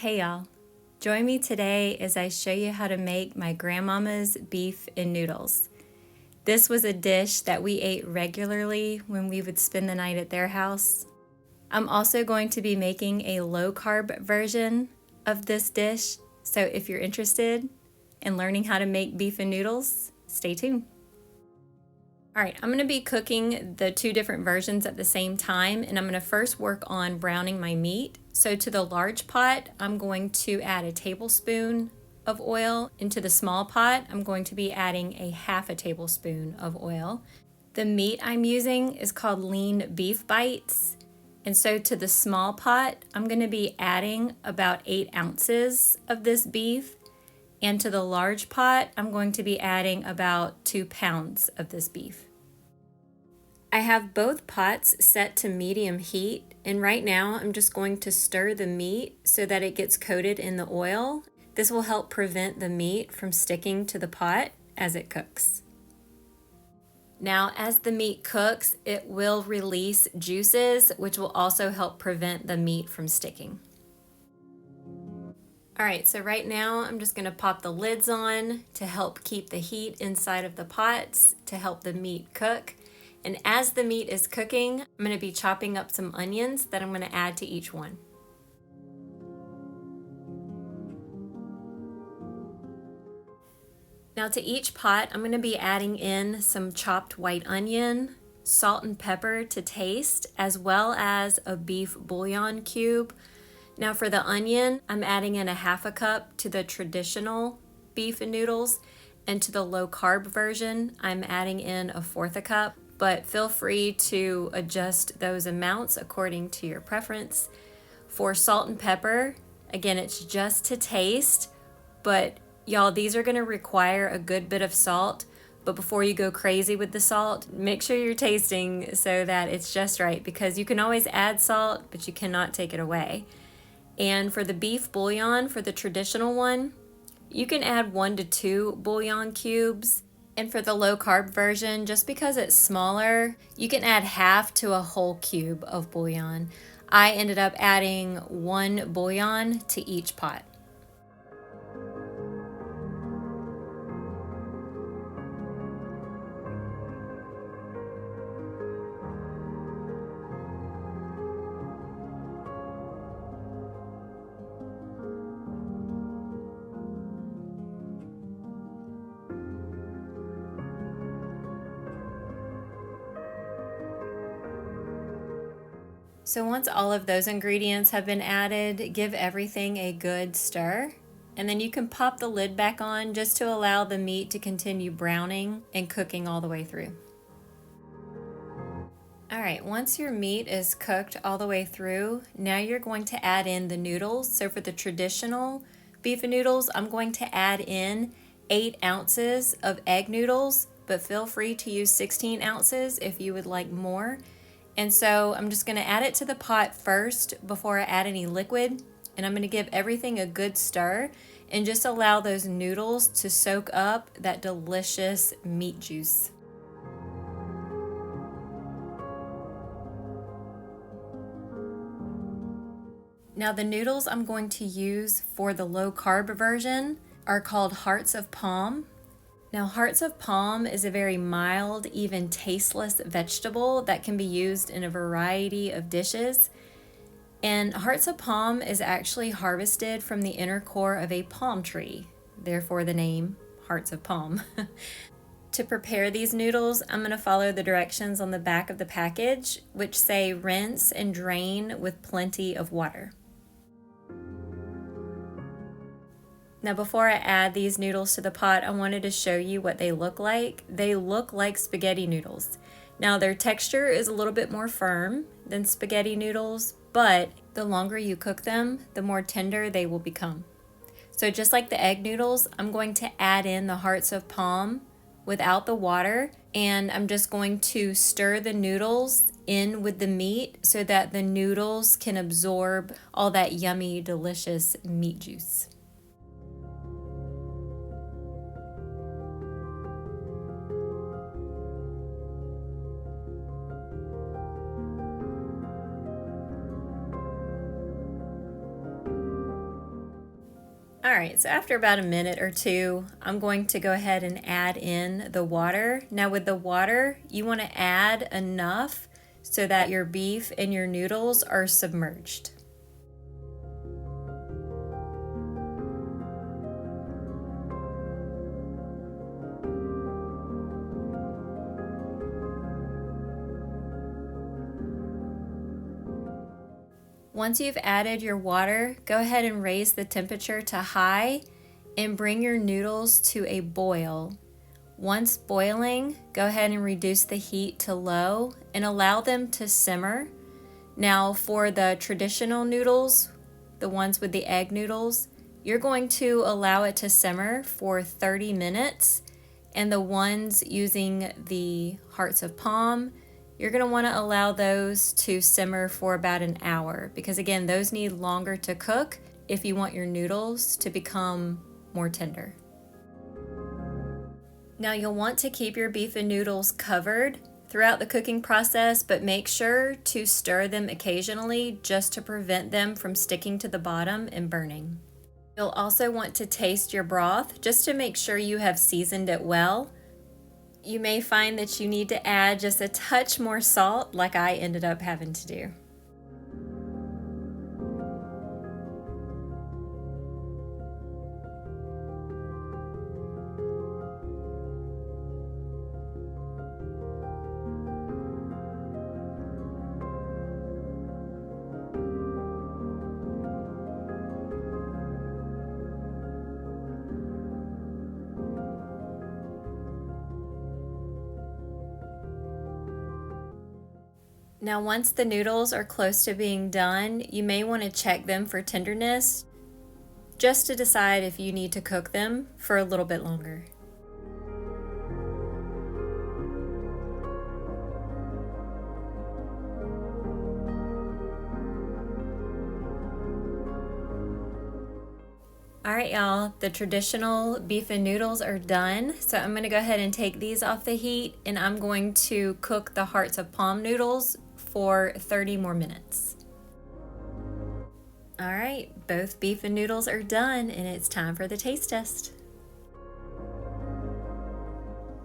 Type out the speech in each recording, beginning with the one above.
Hey y'all, join me today as I show you how to make my grandmama's beef and noodles. This was a dish that we ate regularly when we would spend the night at their house. I'm also going to be making a low-carb version of this dish, so if you're interested in learning how to make beef and noodles, stay tuned. All right, I'm going to be cooking the two different versions at the same time, and I'm going to first work on browning my meat. So to the large pot, I'm going to add a tablespoon of oil. Into the small pot, I'm going to be adding a half a tablespoon of oil. The meat I'm using is called lean beef bites. And so to the small pot, I'm going to be adding about 8 ounces of this beef. And to the large pot, I'm going to be adding about 2 pounds of this beef. I have both pots set to medium heat, and right now I'm just going to stir the meat so that it gets coated in the oil. This will help prevent the meat from sticking to the pot as it cooks. Now, as the meat cooks, it will release juices, which will also help prevent the meat from sticking. All right, so right now I'm just gonna pop the lids on to help keep the heat inside of the pots to help the meat cook. And as the meat is cooking, I'm gonna be chopping up some onions that I'm gonna add to each one. Now to each pot, I'm gonna be adding in some chopped white onion, salt and pepper to taste, as well as a beef bouillon cube. Now for the onion, I'm adding in a half a cup to the traditional beef and noodles, and to the low carb version, I'm adding in a fourth a cup, but feel free to adjust those amounts according to your preference. For salt and pepper, again, it's just to taste, but y'all, these are gonna require a good bit of salt, but before you go crazy with the salt, make sure you're tasting so that it's just right, because you can always add salt, but you cannot take it away. And for the beef bouillon, for the traditional one, you can add 1 to 2 bouillon cubes. And for the low carb version, just because it's smaller, you can add half to a whole cube of bouillon. I ended up adding 1 bouillon to each pot. So once all of those ingredients have been added, give everything a good stir, and then you can pop the lid back on just to allow the meat to continue browning and cooking all the way through. All right, once your meat is cooked all the way through, now you're going to add in the noodles. So for the traditional beef and noodles, I'm going to add in 8 ounces of egg noodles, but feel free to use 16 ounces if you would like more. And so I'm just gonna add it to the pot first before I add any liquid, and I'm gonna give everything a good stir and just allow those noodles to soak up that delicious meat juice. Now the noodles I'm going to use for the low carb version are called hearts of palm. Now, hearts of palm is a very mild, even tasteless vegetable that can be used in a variety of dishes. And hearts of palm is actually harvested from the inner core of a palm tree, therefore the name hearts of palm. To prepare these noodles, I'm going to follow the directions on the back of the package, which say rinse and drain with plenty of water. Now before I add these noodles to the pot, I wanted to show you what they look like. They look like spaghetti noodles. Now their texture is a little bit more firm than spaghetti noodles, but the longer you cook them, the more tender they will become. So just like the egg noodles, I'm going to add in the hearts of palm without the water, and I'm just going to stir the noodles in with the meat so that the noodles can absorb all that yummy, delicious meat juice. All right, so after about a minute or two, I'm going to go ahead and add in the water. Now with the water, you want to add enough so that your beef and your noodles are submerged. Once you've added your water, go ahead and raise the temperature to high and bring your noodles to a boil. Once boiling, go ahead and reduce the heat to low and allow them to simmer. Now for the traditional noodles, the ones with the egg noodles, you're going to allow it to simmer for 30 minutes. And the ones using the hearts of palm, you're going to want to allow those to simmer for about an hour because again, those need longer to cook if you want your noodles to become more tender. Now you'll want to keep your beef and noodles covered throughout the cooking process, but make sure to stir them occasionally just to prevent them from sticking to the bottom and burning. You'll also want to taste your broth just to make sure you have seasoned it well. You may find that you need to add just a touch more salt like I ended up having to do. Now once the noodles are close to being done, you may want to check them for tenderness just to decide if you need to cook them for a little bit longer. All right, y'all, the traditional beef and noodles are done. So I'm gonna go ahead and take these off the heat and I'm going to cook the hearts of palm noodles for 30 more minutes. All right, both beef and noodles are done and it's time for the taste test.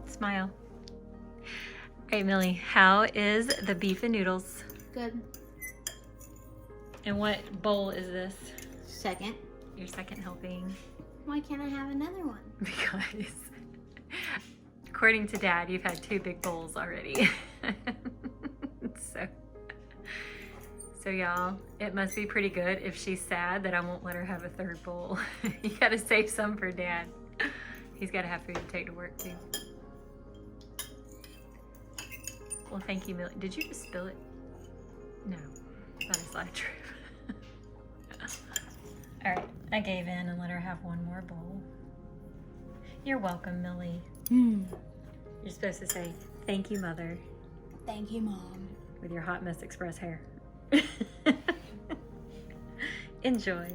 Smile. All right, Millie, how is the beef and noodles? Good. And what bowl is this? Second. Your second helping. Why can't I have another one? Because according to Dad, you've had 2 big bowls already. So y'all, it must be pretty good if she's sad that I won't let her have a 3rd bowl. You gotta save some for Dad. He's gotta have food to take to work too. Well, thank you, Millie. Did you just spill it? No, that is not true. All right, I gave in and let her have 1 more bowl. You're welcome, Millie. You're supposed to say, thank you, Mother. Thank you, Mom. With your Hot Mess Express hair. Enjoy.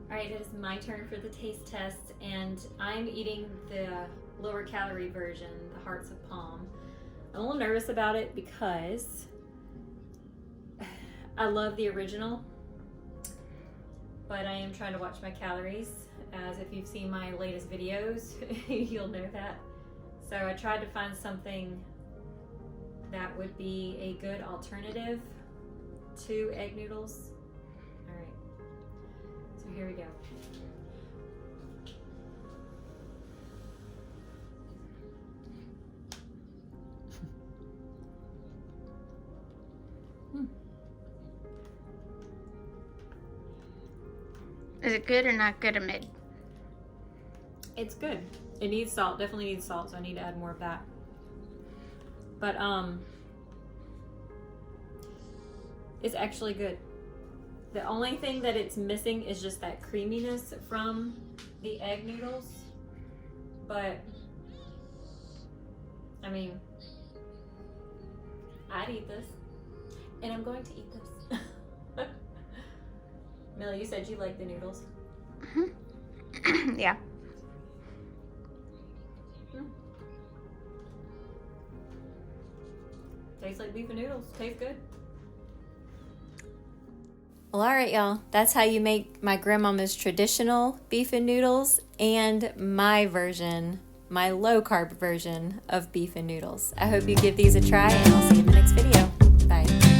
All right, it is my turn for the taste test, and I'm eating the lower calorie version, the hearts of palm. I'm a little nervous about it because I love the original, but I am trying to watch my calories, as if you've seen my latest videos, you'll know that. So I tried to find something that would be a good alternative to egg noodles. All right, so here we go. Is it good or not good or mid? It's good. It needs salt, definitely needs salt, so I need to add more of that. But it's actually good. The only thing that it's missing is just that creaminess from the egg noodles. But I mean, I'd eat this, and I'm going to eat this. Millie, you said you like the noodles. Yeah. Tastes like beef and noodles. Tastes good. Well, all right, y'all. That's how you make my grandmama's traditional beef and noodles and my version, my low-carb version of beef and noodles. I hope you give these a try, and I'll see you in the next video. Bye.